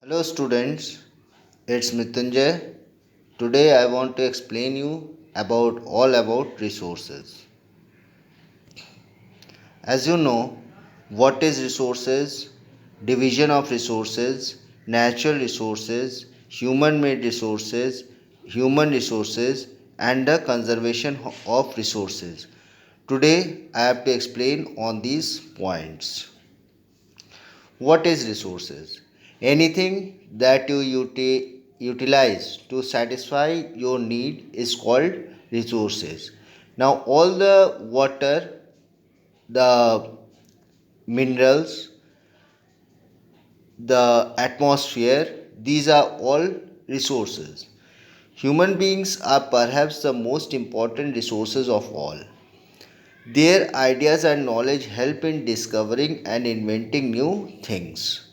Hello students, it's Mrityunjay. Today I want to explain you about resources. As you know, what is resources, division of resources, natural resources, human resources and the conservation of resources. Today I have to explain on these points. What is resources? Anything that you utilize to satisfy your need is called resources. Now, all the water, the minerals, the atmosphere, these are all resources. Human beings are perhaps the most important resources of all. Their ideas and knowledge help in discovering and inventing new things.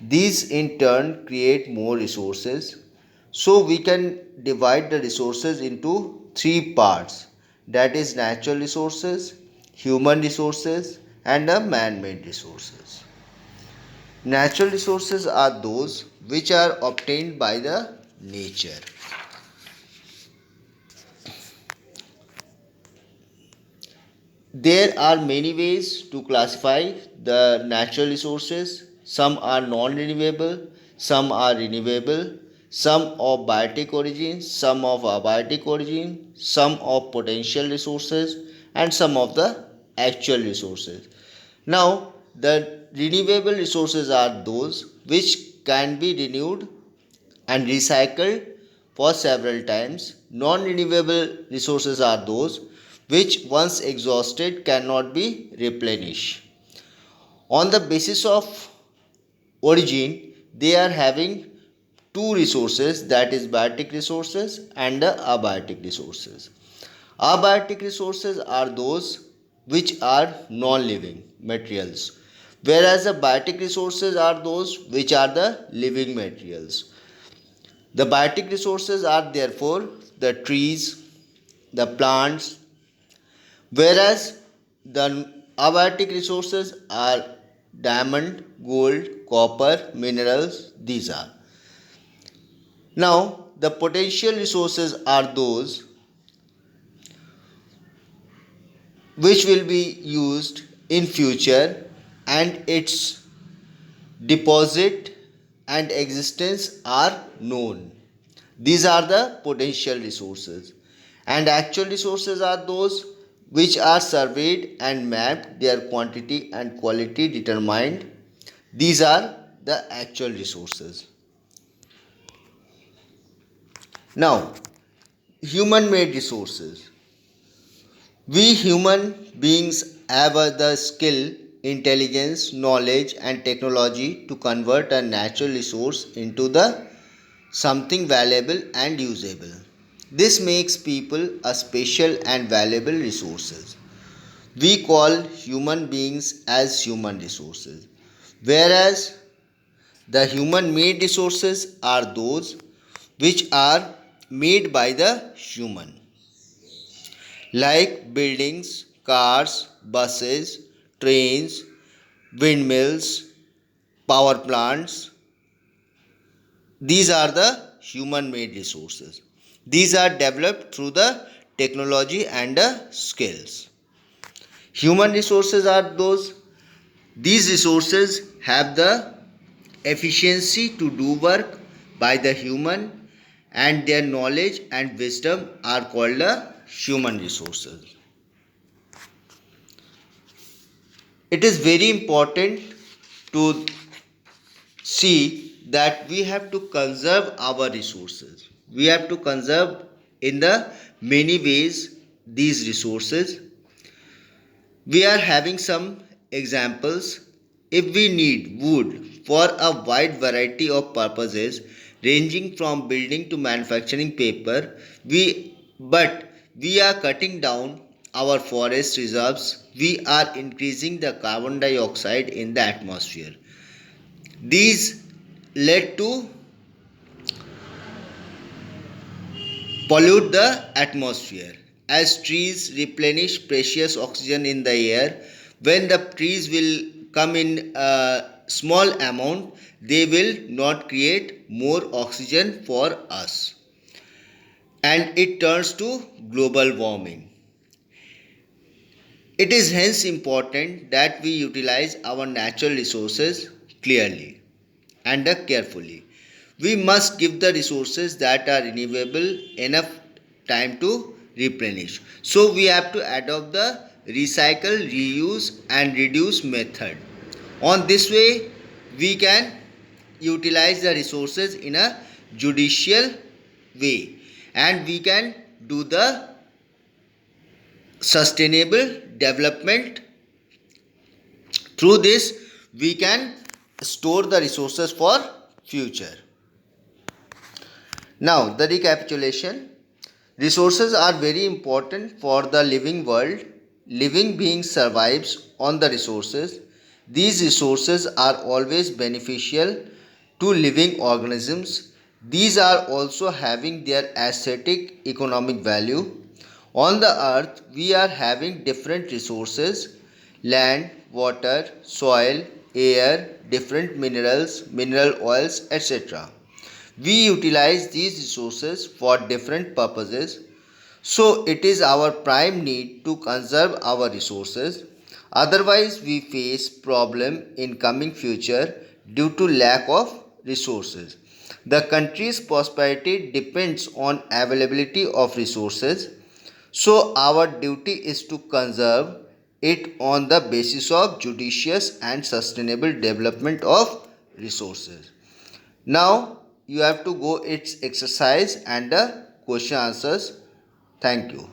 These in turn create more resources. So we can divide the resources into three parts, that is natural resources, human resources and the man-made resources. Natural resources are those which are obtained by the nature. There are many ways to classify the natural resources. Some are non-renewable, some are renewable, some of biotic origin, some of abiotic origin, some of potential resources, and some of the actual resources. Now, the renewable resources are those which can be renewed and recycled for several times. Non-renewable resources are those which once exhausted cannot be replenished. On the basis of origin, they are having two resources, that is biotic resources and the abiotic resources. Abiotic resources are those which are non-living materials, whereas the biotic resources are those which are the living materials. The biotic resources are therefore the trees, the plants, whereas the abiotic resources are diamond, gold, copper, minerals, these are. Now, the potential resources are those which will be used in future and its deposit and existence are known. These are the potential resources. And actual resources are those which are surveyed and mapped, their quantity and quality determined. These are the actual resources. Now, human made resources. We human beings have the skill, intelligence, knowledge, and technology to convert a natural resource into the something valuable and usable. This makes people a special and valuable resources. We call human beings as human resources, whereas the human made resources are those which are made by the human, like buildings, cars, buses, trains, windmills, power plants. These are the human made resources. These are developed through the technology and the skills. Human resources are those, these resources have the efficiency to do work by the human and their knowledge and wisdom are called the human resources. It is very important to see that we have to conserve our resources. We have to conserve in the many ways these resources. We are having some examples. If we need wood for a wide variety of purposes, ranging from building to manufacturing paper, but we are cutting down our forest reserves, we are increasing the carbon dioxide in the atmosphere. These led to pollute the atmosphere. As trees replenish precious oxygen in the air, when the trees will come in small amount, they will not create more oxygen for us. And it turns to global warming. It is hence important that we utilize our natural resources clearly and carefully. We must give the resources that are renewable enough time to replenish. So we have to adopt the recycle, reuse and reduce method. On this way, we can utilize the resources in a judicial way, and we can do the sustainable development. Through this, we can store the resources for future. Now, the recapitulation. Resources are very important for the living world. Living being survives on the resources. These resources are always beneficial to living organisms. These are also having their aesthetic economic value. On the earth, we are having different resources: land, water, soil, air, different minerals, mineral oils, etc. We utilize these resources for different purposes, so it is our prime need to conserve our resources. Otherwise, we face problem in coming future due to lack of resources. The country's prosperity depends on availability of resources, so our duty is to conserve it on the basis of judicious and sustainable development of resources. Now you have to go its exercise and the question answers. Thank you.